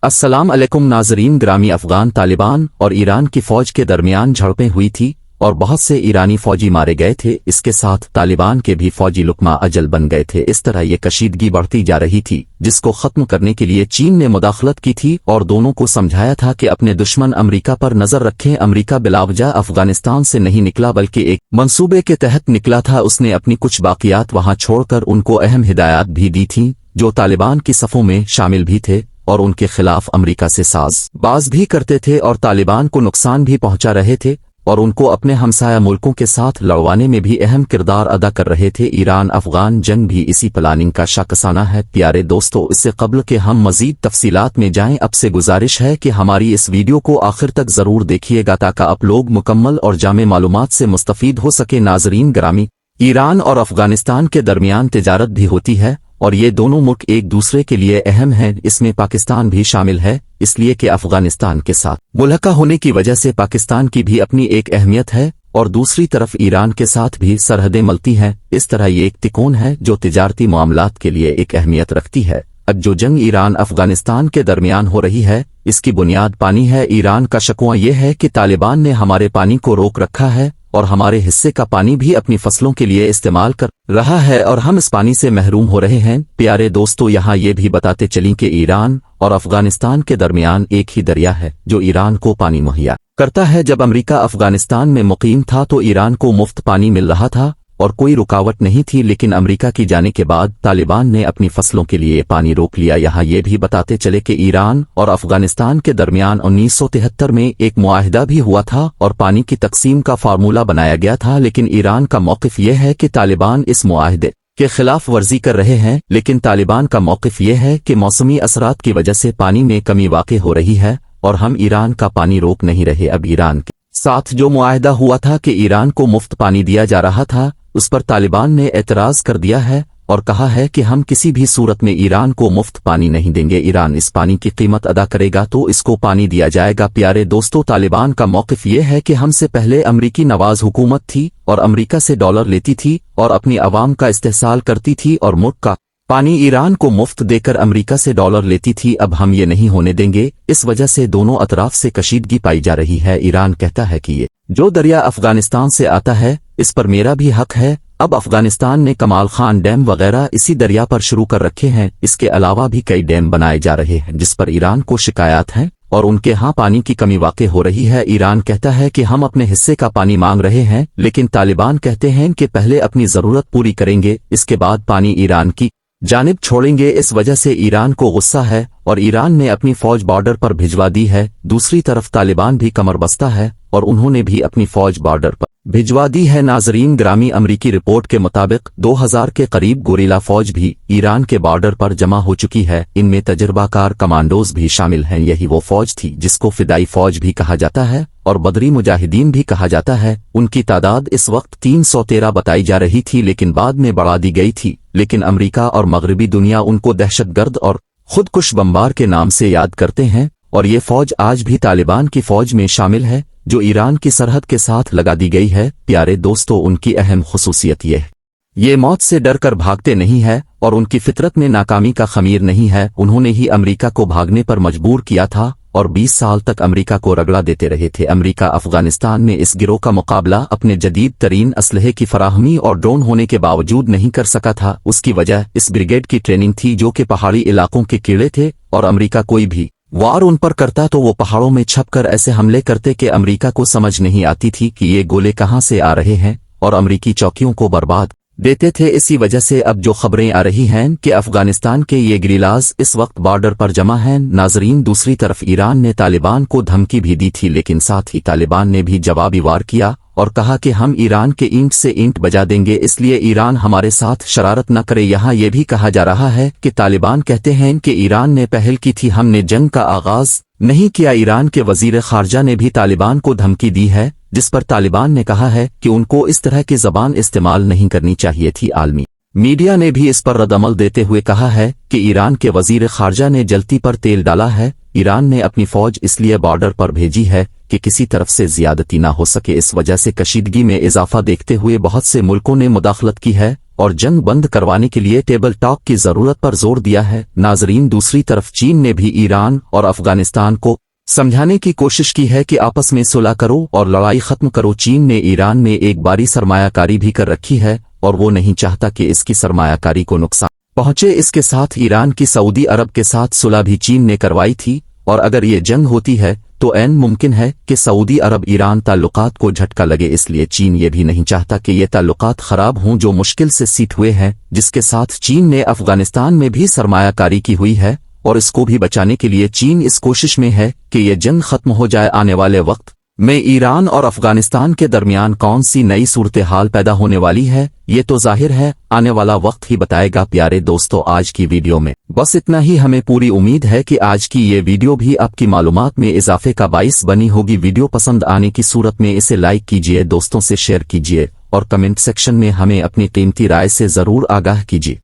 अस्सलाम अलैकुम नाजरीन ग्रामी। अफगान तालिबान और ईरान की फौज के दरमियान झड़पें हुई थी और बहुत से ईरानी फौजी मारे गए थे। इसके साथ तालिबान के भी फौजी लुकमा अजल बन गए थे। इस तरह ये कशीदगी बढ़ती जा रही थी, जिसको खत्म करने के लिए चीन ने मुदाखलत की थी और दोनों को समझाया था कि अपने दुश्मन अमेरिका पर नजर रखें। अमेरिका बिलावजा अफगानिस्तान से नहीं निकला बल्कि एक मंसूबे के तहत निकला था। उसने अपनी कुछ बाकियात वहां छोड़कर उनको अहम हिदायत भी दी थी जो तालिबान की सफ़ों में शामिल भी थे और उनके खिलाफ अमेरिका से साज़बाज़ भी करते थे और तालिबान को नुकसान भी पहुंचा रहे थे और उनको अपने हमसाया मुल्कों के साथ लड़वाने में भी अहम किरदार अदा कर रहे थे। ईरान अफगान जंग भी इसी प्लानिंग का शाकसाना है। प्यारे दोस्तों, इससे कबल के हम मजीद तफसीलात में जाएं, अब से गुजारिश है कि हमारी इस वीडियो को आखिर तक जरूर देखिएगा ताकि आप लोग मुकम्मल और जामे मालूमात से मुस्तफीद हो सके। नाजरीन ग्रामी, ईरान और अफगानिस्तान के दरमियान तिजारत भी होती है और ये दोनों मुल्क एक दूसरे के लिए अहम हैं। इसमें पाकिस्तान भी शामिल है, इसलिए कि अफगानिस्तान के साथ मुल्हका होने की वजह से पाकिस्तान की भी अपनी एक अहमियत है और दूसरी तरफ ईरान के साथ भी सरहदें मिलती हैं। इस तरह ये एक तिकोन है जो तिजारती मामलात के लिए एक अहमियत रखती है। अब जो जंग ईरान अफगानिस्तान के दरमियान हो रही है, इसकी बुनियाद पानी है। ईरान का शकवा ये है कि तालिबान ने हमारे पानी को रोक रखा है और हमारे हिस्से का पानी भी अपनी फसलों के लिए इस्तेमाल कर रहा है और हम इस पानी से महरूम हो रहे हैं। प्यारे दोस्तों, यहाँ ये भी बताते चलें कि ईरान और अफगानिस्तान के दरमियान एक ही दरिया है जो ईरान को पानी मुहैया करता है। जब अमेरिका अफगानिस्तान में मुकीम था तो ईरान को मुफ्त पानी मिल रहा था और कोई रुकावट नहीं थी, लेकिन अमेरिका की जाने के बाद तालिबान ने अपनी फसलों के लिए पानी रोक लिया। यहाँ ये भी बताते चले कि ईरान और अफगानिस्तान के दरमियान 1973 में एक मुआहिदा भी हुआ था और पानी की तकसीम का फार्मूला बनाया गया था, लेकिन ईरान का मौक़िफ़ ये है कि तालिबान इस मुआहिदे के खिलाफ वर्जी कर रहे हैं। लेकिन तालिबान का मौक़िफ़ ये है कि मौसमी असरात की वजह से पानी में कमी वाक़ई हो रही है और हम ईरान का पानी रोक नहीं रहे। अब ईरान के साथ जो मुआहिदा हुआ था कि ईरान को मुफ्त पानी दिया जा रहा था, उस पर तालिबान ने एतराज़ कर दिया है और कहा है कि हम किसी भी सूरत में ईरान को मुफ्त पानी नहीं देंगे। ईरान इस पानी की कीमत अदा करेगा तो इसको पानी दिया जाएगा। प्यारे दोस्तों, तालिबान का मौक़िफ़ ये है कि हमसे पहले अमरीकी नवाज हुकूमत थी और अमरीका से डॉलर लेती थी और अपनी आवाम का इस्तेहसाल करती थी और मुल्क का पानी ईरान को मुफ्त देकर अमरीका से डॉलर लेती थी। अब हम ये नहीं होने देंगे। इस वजह से दोनों अतराफ से कशीदगी पाई जा रही है। ईरान कहता है कि ये जो दरिया अफगानिस्तान से आता है इस पर मेरा भी हक है। अब अफगानिस्तान ने कमाल खान डैम वगैरह इसी दरिया पर शुरू कर रखे हैं। इसके अलावा भी कई डैम बनाए जा रहे हैं जिस पर ईरान को शिकायत है और उनके यहाँ पानी की कमी वाक़ई हो रही है। ईरान कहता है कि हम अपने हिस्से का पानी मांग रहे हैं, लेकिन तालिबान कहते हैं कि पहले अपनी ज़रूरत पूरी करेंगे, इसके बाद पानी ईरान की जानिब छोड़ेंगे। इस वजह से ईरान को गुस्सा है और ईरान ने अपनी फौज बॉर्डर पर भिजवा दी है। दूसरी तरफ तालिबान भी कमर बस्ता है और उन्होंने भी अपनी फौज बॉर्डर पर भिजवा दी है। नाजरीन ग्रामी, अमरीकी रिपोर्ट के मुताबिक 2000 के करीब गोरिल्ला फौज भी ईरान के बॉर्डर पर जमा हो चुकी है। इनमें तजर्बाकार कमांडोज भी शामिल हैं। यही वो फौज थी जिसको फिदाई फौज भी कहा जाता है और बदरी मुजाहिदीन भी कहा जाता है। उनकी तादाद इस वक्त 313 बताई जा रही थी, लेकिन बाद में बढ़ा दी गई थी। लेकिन अमरीका और मगरबी दुनिया उनको दहशतगर्द और खुदकुश बमबार के नाम से याद करते हैं और ये फौज आज भी तालिबान की फौज में शामिल है जो ईरान की सरहद के साथ लगा दी गई है। प्यारे दोस्तों, उनकी अहम खुसूसियत ये मौत से डर कर भागते नहीं है और उनकी फितरत में नाकामी का खमीर नहीं है। उन्होंने ही अमरीका को भागने पर मजबूर किया था और 20 साल तक अमरीका को रगड़ा देते रहे थे। अमरीका अफगानिस्तान में इस गिरोह का मुकाबला अपने जदीद तरीन असलहे की फराहमी और ड्रोन होने के बावजूद नहीं कर सका था। उसकी वजह इस ब्रिगेड की ट्रेनिंग थी जो कि पहाड़ी इलाकों के कीड़े थे और अमरीका कोई भी वार उन पर करता तो वो पहाड़ों में छपकर ऐसे हमले करते कि अमरीका को समझ नहीं आती थी कि ये गोले कहाँ से आ रहे हैं और अमरीकी चौकियों को बर्बाद देते थे। इसी वजह से अब जो खबरें आ रही हैं कि अफगानिस्तान के ये गिरिलाज इस वक्त बॉर्डर पर जमा हैं। नाजरीन, दूसरी तरफ ईरान ने तालिबान को धमकी भी दी थी, लेकिन साथ ही तालिबान ने भी जवाबी वार किया और कहा कि हम ईरान के ईंट से ईंट बजा देंगे, इसलिए ईरान हमारे साथ शरारत न करे। यहाँ ये भी कहा जा रहा है कि तालिबान कहते हैं कि ईरान ने पहल की थी, हमने जंग का आगाज नहीं किया। ईरान के वजीर खारजा ने भी तालिबान को धमकी दी है, जिस पर तालिबान ने कहा है कि उनको इस तरह की जबान इस्तेमाल नहीं करनी चाहिए थी। आलमी मीडिया ने भी इस पर रद्दअमल देते हुए कहा है कि ईरान के वजीर खारजा ने जलती पर तेल डाला है। ईरान ने अपनी फौज इसलिए बॉर्डर पर भेजी है कि किसी तरफ से ज्यादती ना हो सके। इस वजह से कशीदगी में इजाफा देखते हुए बहुत से मुल्कों ने मुदाखलत की है اور جنگ بند کروانے کے لیے ٹیبل ٹاک کی ضرورت پر زور دیا ہے۔ ناظرین، دوسری طرف چین نے بھی ایران اور افغانستان کو سمجھانے کی کوشش کی ہے کہ آپس میں صلح کرو اور لڑائی ختم کرو۔ چین نے ایران میں ایک باری سرمایہ کاری بھی کر رکھی ہے اور وہ نہیں چاہتا کہ اس کی سرمایہ کاری کو نقصان پہنچے۔ اس کے ساتھ ایران کی سعودی عرب کے ساتھ صلح بھی چین نے کروائی تھی، اور اگر یہ جنگ ہوتی ہے تو عین ممکن ہے کہ سعودی عرب ایران تعلقات کو جھٹکا لگے۔ اس لیے چین یہ بھی نہیں چاہتا کہ یہ تعلقات خراب ہوں جو مشکل سے سیٹ ہوئے ہیں، جس کے ساتھ چین نے افغانستان میں بھی سرمایہ کاری کی ہوئی ہے، اور اس کو بھی بچانے کے لیے چین اس کوشش میں ہے کہ یہ جنگ ختم ہو جائے۔ آنے والے وقت میں ایران اور افغانستان کے درمیان کون سی نئی صورتحال پیدا ہونے والی ہے، یہ تو ظاہر ہے آنے والا وقت ہی بتائے گا۔ پیارے دوستو، آج کی ویڈیو میں بس اتنا ہی۔ ہمیں پوری امید ہے کہ آج کی یہ ویڈیو بھی آپ کی معلومات میں اضافے کا باعث بنی ہوگی۔ ویڈیو پسند آنے کی صورت میں اسے لائک کیجئے، دوستوں سے شیئر کیجئے اور کمنٹ سیکشن میں ہمیں اپنی قیمتی رائے سے ضرور آگاہ کیجئے۔